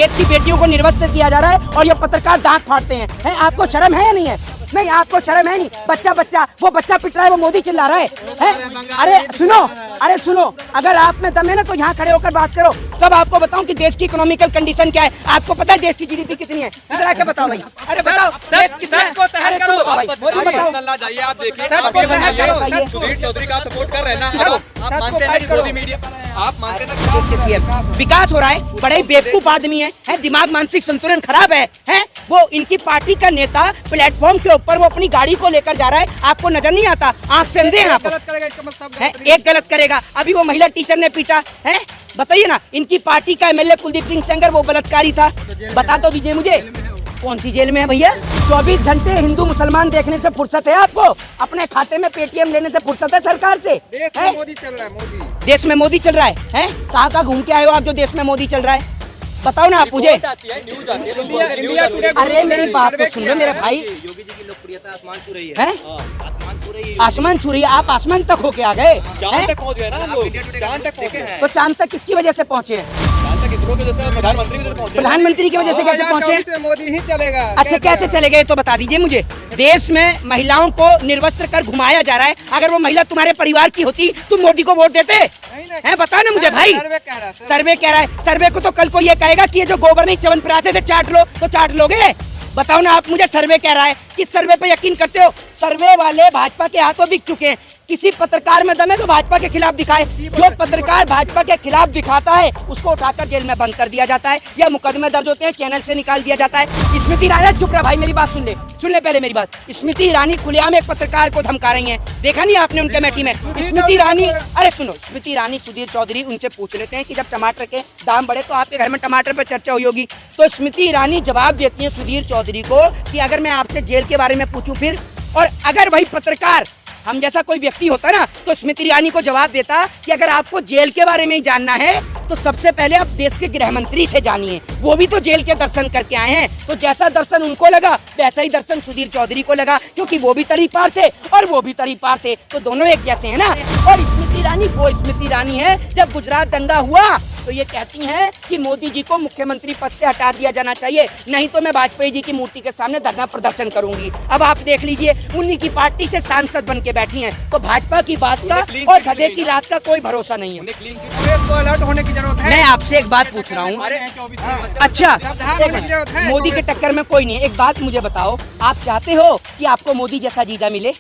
देश की बेटियों को निर्वस्त्र किया जा रहा है और ये पत्रकार दांत फाड़ते हैं। आपको शर्म है या नहीं है? नहीं, आपको शर्म है नहीं? वो बच्चा पिट रहा है, वो मोदी चिल्ला रहा है? अरे सुनो, अगर आप में दम है ना तो यहाँ खड़े होकर बात करो, तब आपको बताऊं कि देश की इकोनॉमिकल कंडीशन क्या है। आपको पता है देश की जीडीपी कितनी है? इधर आके बताओ भाई। अरे बताओ देश कितना है? आप देखिए, सुधीर चौधरी का सपोर्ट कर रहे हैं ना, आप मानते हैं कि मोदी मीडिया, आप मानते हैं विकास हो रहा है, बड़ा ही बेवकूफ आदमी है, दिमाग मानसिक संतुलन खराब है? वो इनकी पार्टी का नेता प्लेटफॉर्म के ऊपर वो अपनी गाड़ी को लेकर जा रहा है, आपको नजर नहीं आता? आंख से अंधे हैं आप? एक गलत करेगा, अभी वो महिला टीचर ने पीटा है, बताइए ना। इनकी पार्टी का एमएलए कुलदीप सिंह सेंगर वो बलात्कारी था, बता तो दीजिए मुझे। कौन सी जेल में है भैया? 24 घंटे हिंदू मुसलमान देखने से फुर्सत है आपको? अपने खाते में पेटीएम लेने से फुर्सत है सरकार से? देश में मोदी चल रहा है, मोदी देश में मोदी चल रहा है? कहाँ घूम के आए हो आप जो देश में मोदी चल रहा है? बताओ ना आप मुझे। अरे मेरी बात तो सुन लो मेरा भाई। योगी जी की लोकप्रियता आसमान छू रही है। आसमान छू रही है? आप आसमान तक होके आ गए? चांद तक पहुंच गए ना हम लोग, चांद तक पहुंचे हैं। तो चांद तक किसकी वजह से पहुंचे हैं? प्रधानमंत्री की वजह से कैसे पहुंचे? मोदी ही चलेगा। अच्छा कैसे चले गए तो बता दीजिए मुझे। देश में महिलाओं को निर्वस्त्र कर घुमाया जा रहा है, अगर वो महिला तुम्हारे परिवार की होती तुम मोदी को वोट देते हैं? बताओ ना मुझे भाई। सर्वे कह रहा है, सर्वे को तो कल को ये कहेगा कि ये जो गोबर नहीं च्यवनप्राश से चाट लो तो चाट लोगे? बताओ ना आप मुझे। सर्वे कह रहा है, किस सर्वे पे यकीन करते हो? सर्वे वाले भाजपा के हाथों बिक चुके हैं। किसी पत्रकार में दम है तो भाजपा के खिलाफ दिखाए। जो पत्रकार भाजपा के खिलाफ दिखाता है उसको उठाकर जेल में बंद कर दिया जाता है या मुकदमे दर्ज होते हैं, चैनल से निकाल दिया जाता है। स्मृति ईरानी, चुप रहा भाई, मेरी बात सुन ले पहले मेरी बात। स्मृति ईरानी खुलेआम एक पत्रकार को धमका रही हैं, देखा नहीं आपने उनके कमेटी में? स्मृति ईरानी, अरे सुनो, स्मृति ईरानी, सुधीर चौधरी उनसे पूछ लेते हैं कि जब टमाटर के दाम बढ़े तो आपके घर में टमाटर पर चर्चा हुई होगी, तो स्मृति ईरानी जवाब देती है सुधीर चौधरी को कि अगर मैं आपसे जेल के बारे में पूछूं फिर? और अगर भाई पत्रकार हम जैसा कोई व्यक्ति होता ना तो स्मृति ईरानी को जवाब देता कि अगर आपको जेल के बारे में ही जानना है तो सबसे पहले आप देश के गृह मंत्री से जानिए, वो भी तो जेल के दर्शन करके आए हैं। तो जैसा दर्शन उनको लगा वैसा ही दर्शन सुधीर चौधरी को लगा, क्योंकि वो भी तरीपार थे और वो भी तरीपार थे, तो दोनों एक जैसे हैं ना। और स्मृति ईरानी वो स्मृति ईरानी है जब गुजरात दंगा हुआ तो ये कहती हैं कि मोदी जी को मुख्यमंत्री पद से हटा दिया जाना चाहिए, नहीं तो मैं वाजपेयी जी की मूर्ति के सामने धरना प्रदर्शन करूंगी। अब आप देख लीजिए, उन्हीं की पार्टी से सांसद बन के बैठी हैं, तो भाजपा की बात का और गधे की रात का कोई भरोसा नहीं है। अलर्ट होने की जरूरत है। मैं आपसे एक बात पूछ रहा हूँ। अच्छा, मोदी के टक्कर में कोई नहीं है। एक बात मुझे बताओ, आप चाहते हो कि आपको मोदी जैसा जीजा मिले?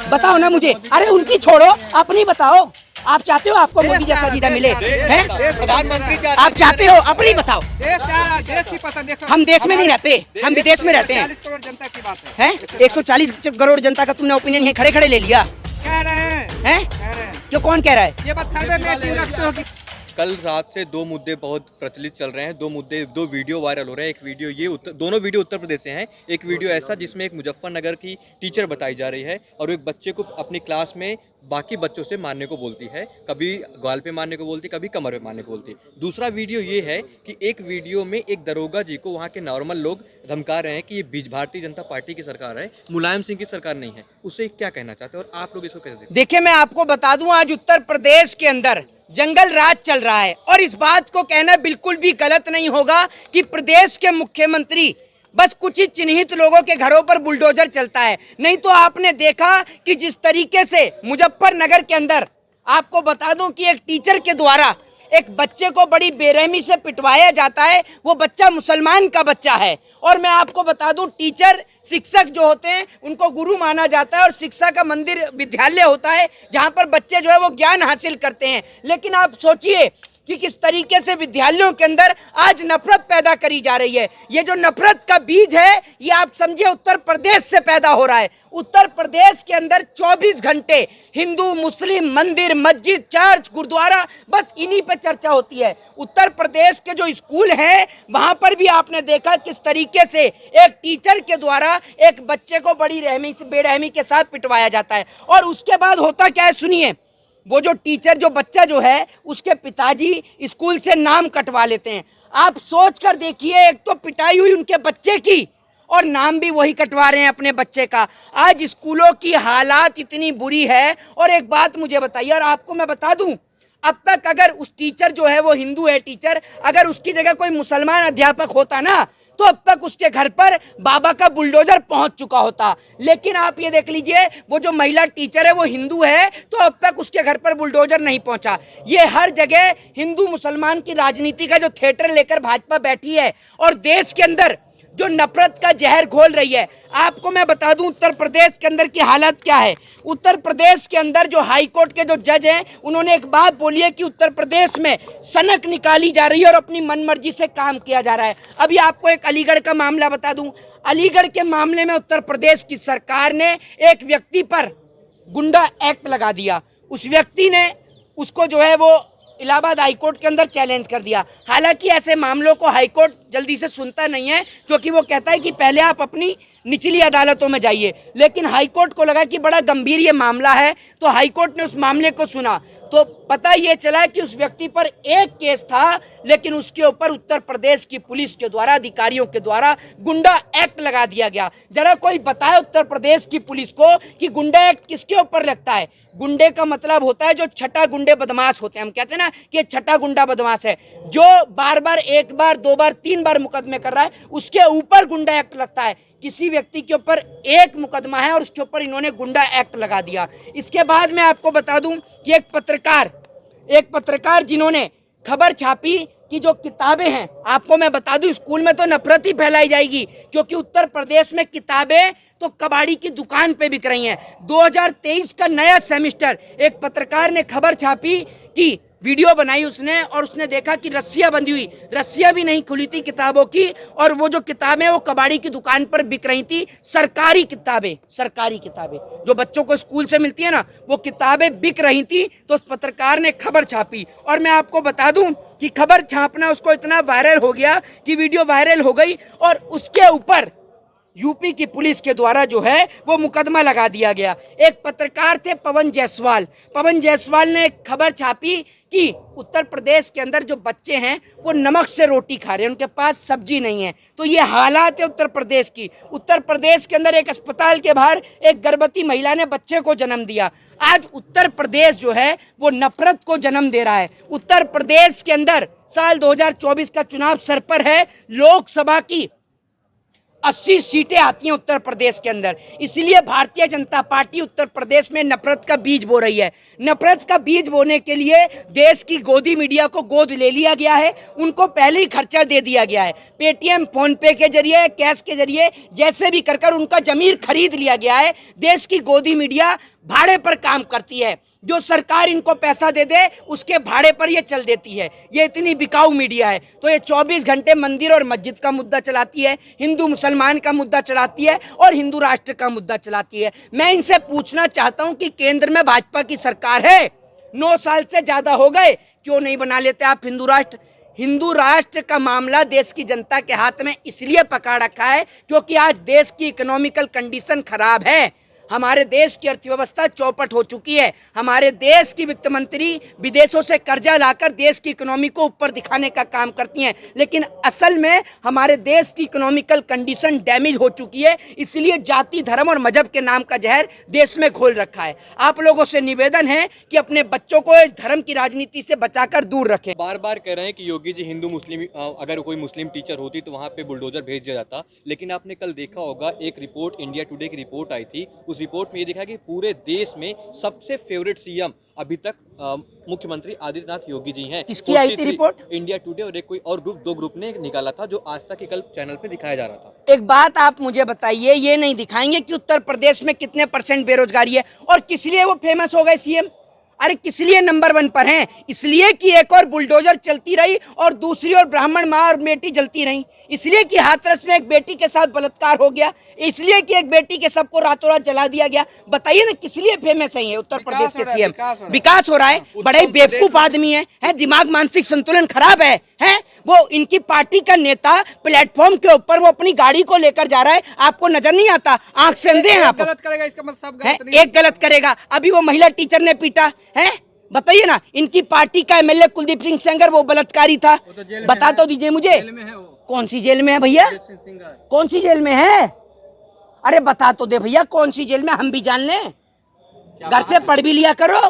बताओ ना मुझे। अरे उनकी छोड़ो, अपनी बताओ। आप चाहते हो आपको मोदी जैसा जीजा मिले? प्रधानमंत्री आप चाहते हो? अपनी बताओ। हम देश में नहीं रहते, हम विदेश में रहते हैं। 140 करोड़ जनता का तुमने ओपिनियन यहीं खड़े खड़े ले लिया? कह रहे हैं क्यों? कौन कह रहा है? ये बात सर्वे में क्यों रखते हो? कल रात से दो मुद्दे बहुत प्रचलित चल रहे हैं, दो वीडियो वायरल हो रहे हैं। एक वीडियो ये दोनों वीडियो उत्तर प्रदेश से हैं। एक वीडियो ऐसा जिसमें एक मुजफ्फरनगर की टीचर बताई जा रही है और एक बच्चे को अपनी क्लास में बाकी बच्चों से मारने को बोलती है, कभी गाल पे मारने को बोलती है, कभी कमर पे मारने को बोलती है। दूसरा वीडियो ये है कि एक वीडियो में एक दरोगा जी को वहाँ के नॉर्मल लोग धमका रहे हैं कि ये भारतीय जनता पार्टी की सरकार है, मुलायम सिंह की सरकार नहीं है। उससे क्या कहना चाहते हैं और आप लोग इसको कैसे देखते हैं? देखिए, मैं आपको बता दूं, आज उत्तर प्रदेश के अंदर जंगल राज चल रहा है और इस बात को कहना बिल्कुल भी गलत नहीं होगा कि प्रदेश के मुख्यमंत्री बस कुछ ही चिन्हित लोगों के घरों पर बुलडोजर चलता है। नहीं तो आपने देखा कि जिस तरीके से मुजफ्फरनगर के अंदर, आपको बता दूं कि एक टीचर के द्वारा एक बच्चे को बड़ी बेरहमी से पिटवाया जाता है, वो बच्चा मुसलमान का बच्चा है। और मैं आपको बता दूं, टीचर, शिक्षक जो होते हैं उनको गुरु माना जाता है और शिक्षा का मंदिर विद्यालय होता है जहां पर बच्चे जो है वो ज्ञान हासिल करते हैं। लेकिन आप सोचिए कि किस तरीके से विद्यालयों के अंदर आज नफरत पैदा करी जा रही है। ये जो नफरत का बीज है ये आप समझिए उत्तर प्रदेश से पैदा हो रहा है। उत्तर प्रदेश के अंदर 24 घंटे हिंदू मुस्लिम मंदिर मस्जिद चर्च गुरुद्वारा बस इन्हीं पे चर्चा होती है। उत्तर प्रदेश के जो स्कूल हैं वहां पर भी आपने देखा किस तरीके से एक टीचर के द्वारा एक बच्चे को बड़ी बेरहमी के साथ पिटवाया जाता है। और उसके बाद होता क्या है सुनिए, वो जो टीचर जो बच्चा जो है उसके पिताजी स्कूल से नाम कटवा लेते हैं। आप सोच कर देखिए, एक तो पिटाई हुई उनके बच्चे की और नाम भी वही कटवा रहे हैं अपने बच्चे का। आज स्कूलों की हालात इतनी बुरी है। और एक बात मुझे बताइए, और आपको मैं बता दूं, अब तक अगर उस टीचर जो है वो हिंदू है टीचर, अगर उसकी जगह कोई मुसलमान अध्यापक होता ना तो अब तक उसके घर पर बाबा का बुलडोजर पहुंच चुका होता। लेकिन आप ये देख लीजिए, वो जो महिला टीचर है वो हिंदू है तो अब तक उसके घर पर बुलडोजर नहीं पहुंचा। ये हर जगह हिंदू मुसलमान की राजनीति का जो थिएटर लेकर भाजपा बैठी है और देश के अंदर जो नफरत का जहर घोल रही है। आपको मैं बता दूं उत्तर प्रदेश के अंदर की हालत क्या है। उत्तर प्रदेश के अंदर जो हाई कोर्ट के जो जज हैं उन्होंने एक बात बोली है कि उत्तर प्रदेश में सनक निकाली जा रही है और अपनी मनमर्जी से काम किया जा रहा है। अभी आपको एक अलीगढ़ का मामला बता दूं। अलीगढ़ के मामले में उत्तर प्रदेश की सरकार ने एक व्यक्ति पर गुंडा एक्ट लगा दिया। उस व्यक्ति ने उसको जो है वो इलाहाबाद हाईकोर्ट के अंदर चैलेंज कर दिया। हालांकि ऐसे मामलों को हाईकोर्ट जल्दी से सुनता नहीं है, क्योंकि वो कहता है कि पहले आप अपनी निचली अदालतों में जाइए। लेकिन हाईकोर्ट को लगा कि बड़ा गंभीर ये मामला है तो हाईकोर्ट ने उस मामले को सुना तो पता ये चला कि उस व्यक्ति पर एक केस था, लेकिन उसके ऊपर उत्तर प्रदेश की पुलिस के द्वारा, अधिकारियों के द्वारा गुंडा एक्ट लगा दिया गया। जरा कोई बताए उत्तर प्रदेश की पुलिस को कि गुंडा एक्ट किसके ऊपर लगता है। गुंडे का मतलब होता है जो छठा गुंडे बदमाश होते हैं। हम कहते हैं ना कि छठा गुंडा बदमाश है, जो बार बार, एक बार, दो बार, तीन बार मुकदमे कर रहा है, उसके ऊपर गुंडा एक्ट लगता है। किसी व्यक्ति के ऊपर एक मुकदमा है और उसके ऊपर इन्होंने गुंडा एक्ट लगा दिया। इसके बाद मैं आपको बता दूं कि एक पत्रकार जिन्होंने खबर छापी कि जो किताबें हैं, आपको मैं बता दूं स्कूल में तो नफरत ही फैलाई जाएगी, क्योंकि उत्तर प्रदेश में किताबें तो कबाड़ी की दुकान पे बिक रही हैं। 2023 का नया सेमेस्टर, एक पत्रकार ने खबर छापी कि वीडियो बनाई उसने और उसने देखा कि रस्सियां बंधी हुई, रस्सियां भी नहीं खुली थी किताबों की, और वो जो किताबें वो कबाड़ी की दुकान पर बिक रही थी। सरकारी किताबें जो बच्चों को स्कूल से मिलती है ना, वो किताबें बिक रही थी। तो उस पत्रकार ने खबर छापी और मैं आपको बता दूं कि खबर छापना उसको इतना वायरल हो गया कि वीडियो वायरल हो गई और उसके ऊपर यूपी की पुलिस के द्वारा जो है वो मुकदमा लगा दिया गया। एक पत्रकार थे पवन जायसवाल ने एक खबर छापी कि उत्तर प्रदेश के अंदर जो बच्चे हैं वो नमक से रोटी खा रहे हैं, उनके पास सब्जी नहीं है। तो ये हालात है उत्तर प्रदेश की। उत्तर प्रदेश के अंदर एक अस्पताल के बाहर एक गर्भवती महिला ने बच्चे को जन्म दिया। आज उत्तर प्रदेश जो है वो नफरत को जन्म दे रहा है। उत्तर प्रदेश के अंदर साल 2024 का चुनाव सर पर है। लोकसभा की 80 सीटें आती हैं उत्तर प्रदेश के अंदर, इसलिए भारतीय जनता पार्टी उत्तर प्रदेश में नफरत का बीज बो रही है। नफरत का बीज बोने के लिए देश की गोदी मीडिया को गोद ले लिया गया है, उनको पहले ही खर्चा दे दिया गया है। पेटीएम, फोन पे के जरिए, कैश के जरिए, जैसे भी कर उनका जमीर खरीद लिया गया है। देश की गोदी मीडिया भाड़े पर काम करती है, जो सरकार इनको पैसा दे दे उसके भाड़े पर ये चल देती है। ये इतनी बिकाऊ मीडिया है। तो ये 24 घंटे मंदिर और मस्जिद का मुद्दा चलाती है, हिंदू मुसलमान का मुद्दा चलाती है और हिंदू राष्ट्र का मुद्दा चलाती है। मैं इनसे पूछना चाहता हूं कि केंद्र में भाजपा की सरकार है, 9 साल से ज्यादा हो गए, क्यों नहीं बना लेते आप हिंदू राष्ट्र? हिंदू राष्ट्र का मामला देश की जनता के हाथ में इसलिए पकड़ रखा है क्योंकि आज देश की इकोनॉमिकल कंडीशन खराब है। हमारे देश की अर्थव्यवस्था चौपट हो चुकी है। हमारे देश की वित्त मंत्री विदेशों से कर्जा लाकर देश की इकोनॉमी को ऊपर दिखाने का काम करती हैं, लेकिन असल में हमारे देश की इकोनॉमिकल कंडीशन डैमेज हो चुकी है। इसलिए जाति, धर्म और मजहब के नाम का जहर देश में घोल रखा है। आप लोगों से निवेदन है कि अपने बच्चों को धर्म की राजनीति से बचाकर दूर रखें। बार बार कह रहे हैं कि योगी जी हिंदू मुस्लिम, अगर कोई मुस्लिम टीचर होती तो वहाँ पे बुलडोजर भेज दिया जाता, लेकिन आपने कल देखा होगा एक रिपोर्ट, इंडिया टुडे की रिपोर्ट आई थी। उस रिपोर्ट में ये देखा कि पूरे देश में सबसे फेवरेट सीएम अभी तक मुख्यमंत्री आदित्यनाथ योगी जी हैं। किसकी आई थी रिपोर्ट? इंडिया टुडे और एक कोई और ग्रुप, 2 ग्रुप ने निकाला था, जो आज तक के कल चैनल पे दिखाया जा रहा था। एक बात आप मुझे बताइए, ये नहीं दिखाएंगे कि उत्तर प्रदेश में कितने % बेरोजगारी है और किस लिए वो फेमस हो गए सीएम? अरे किस लिए नंबर 1 पर हैं? इसलिए कि एक और बुलडोजर चलती रही और दूसरी ओर ब्राह्मण माँ और बेटी जलती रही। इसलिए कि हाथरस में एक बेटी के साथ बलात्कार हो गया। इसलिए कि एक बेटी के सबको रातों रात जला दिया गया। बताइए ना किस लिए फेमस है ये उत्तर प्रदेश के सीएम? विकास हो रहा है। बड़े बेवकूफ आदमी है, दिमाग, मानसिक संतुलन खराब है। वो इनकी पार्टी का नेता प्लेटफॉर्म के ऊपर वो अपनी गाड़ी को लेकर जा रहा है, आपको नजर नहीं आता? आंख से अंधे हैं आप। गलत करेगा इसका मतलब एक गलत करेगा। अभी वो महिला टीचर ने पीटा है, बताइए ना। इनकी पार्टी का एमएलए कुलदीप सिंह सेंगर वो बलात्कारी था। बता तो दीजिए मुझे, कौन सी जेल में है भैया? कौन सी जेल में है? अरे बता तो दे भैया, कौन सी जेल में, हम भी जान लें। घर से पढ़ भी लिया करो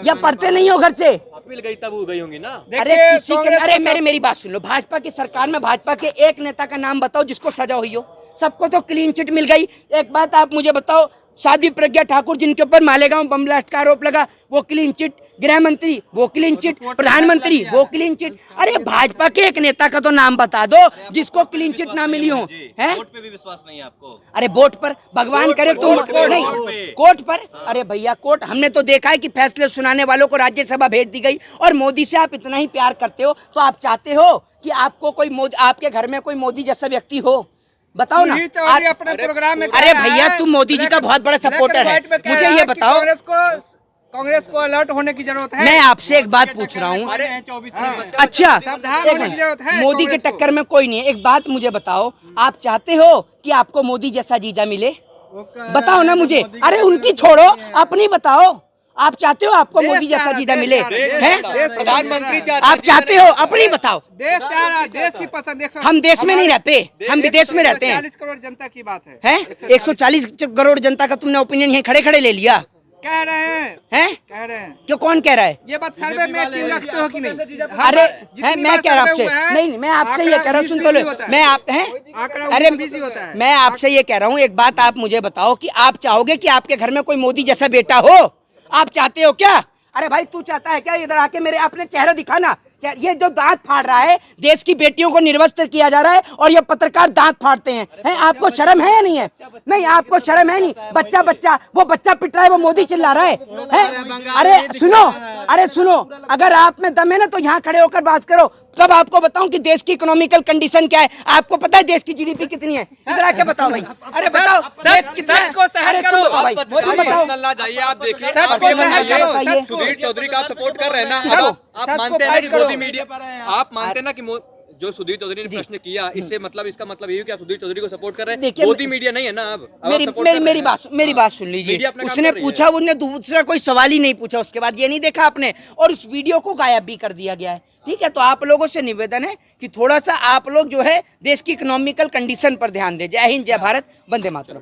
या पढ़ते नहीं हो घर से? मिल गई तब हो गई होंगी ना। अरे किसी के, अरे मेरी बात सुन लो, भाजपा की सरकार में भाजपा के एक नेता का नाम बताओ जिसको सजा हुई हो। सबको तो क्लीन चिट मिल गई। एक बात आप मुझे बताओ, साध्वी प्रज्ञा ठाकुर जिनके ऊपर मालेगांव बम ब्लास्ट का आरोप लगा, वो क्लीन चिट, गृह मंत्री वो क्लीन चिट, प्रधानमंत्री वो क्लीन चिट। अरे भाजपा के एक नेता का तो नाम बता दो जिसको क्लीन चिट ना मिली हो। हैं? वोट पे भी विश्वास नहीं है आपको? अरे वोट पर भगवान करे तुम नहीं, कोर्ट पर। अरे भैया कोर्ट, हमने तो देखा है कि फैसले सुनाने वालों को राज्यसभा भेज दी गई। और मोदी से आप इतना ही प्यार करते हो तो आप चाहते हो कि आपको कोई मोदी, आपके घर में कोई मोदी जैसा व्यक्ति हो? बताओ ना। अपने प्रोग्राम में अरे भैया तुम मोदी जी का बहुत बड़ा सपोर्टर है, मुझे ये बताओ। कांग्रेस को अलर्ट होने की जरूरत है। मैं आपसे एक बात पूछ रहा हूँ। अच्छा, सावधान होने की जरूरत है। मोदी के टक्कर में कोई नहीं है। एक बात मुझे बताओ, आप चाहते हो कि आपको मोदी जैसा जीजा मिले? बताओ ना मुझे। अरे उनकी छोड़ो, अपनी बताओ। आप चाहते हो आपको मोदी जैसा जीजा मिले? हैं? प्रधानमंत्री आप चाहते हो? अपनी बताओ। देश चाह रहा है, देश की पसंद। हम देश में नहीं रहते, हम विदेश में रहते हैं। 140 करोड़ जनता की बात है। हैं? 140 करोड़ जनता का तुमने ओपिनियन यहीं खड़े खड़े ले लिया? कह रहे हैं, कह रहे हैं। क्यों, कौन कह रहा है ये बात? सर्वे में यकीन रखते हो कि नहीं? अरे है, मैं कह रहा हूँ आपसे, नहीं मैं आपसे ये कह रहा हूँ, सुन तो लो, मैं आप हैं, अरे मैं आपसे ये कह रहा हूँ, एक बात आप मुझे बताओ कि आप चाहोगे कि आपके घर में कोई मोदी जैसा बेटा हो? आप चाहते हो क्या? अरे भाई तू चाहता है क्या? इधर आके मेरे अपने चेहरा दिखाना। ये जो दांत फाड़ रहा है, देश की बेटियों को निर्वस्त्र किया जा रहा है और ये पत्रकार दांत फाड़ते हैं। आपको शर्म है या नहीं है? नहीं आपको शर्म है नहीं? बच्चा वो बच्चा पिट रहा है, वो मोदी चिल्ला रहा है? अरे सुनो, अगर आप में दम है ना तो यहाँ खड़े होकर बात करो। तब आपको बताऊं कि देश की इकोनॉमिकल कंडीशन क्या है। आपको पता है देश की जीडीपी कितनी है? इधर आके बताओ भाई। अरे बताओ देश कितना है? सहन करो। जाइए आप देखिए, सुधीर चौधरी का आप सपोर्ट कर रहे हैं ना। आप मानते हैं ना कि मोदी मीडिया, आप मानते हैं ना कि जो सुधीर चौधरी ने प्रश्न किया, इससे मतलब इसका मतलब ये है कि आप सुधीर चौधरी को सपोर्ट कर रहे हैं। मोदी मीडिया नहीं है ना। अब मेरी बात सुन लीजिए। उसने पूछा, उन्होंने दूसरा कोई सवाल ही नहीं पूछा। उसके बाद ये नहीं देखा आपने, और उस वीडियो को गायब भी कर दिया गया है। ठीक है, तो आप लोगों से निवेदन है कि थोड़ा सा आप लोग जो है देश की इकोनॉमिकल कंडीशन पर ध्यान दें। जय हिंद, जय भारत, वंदे मातरम।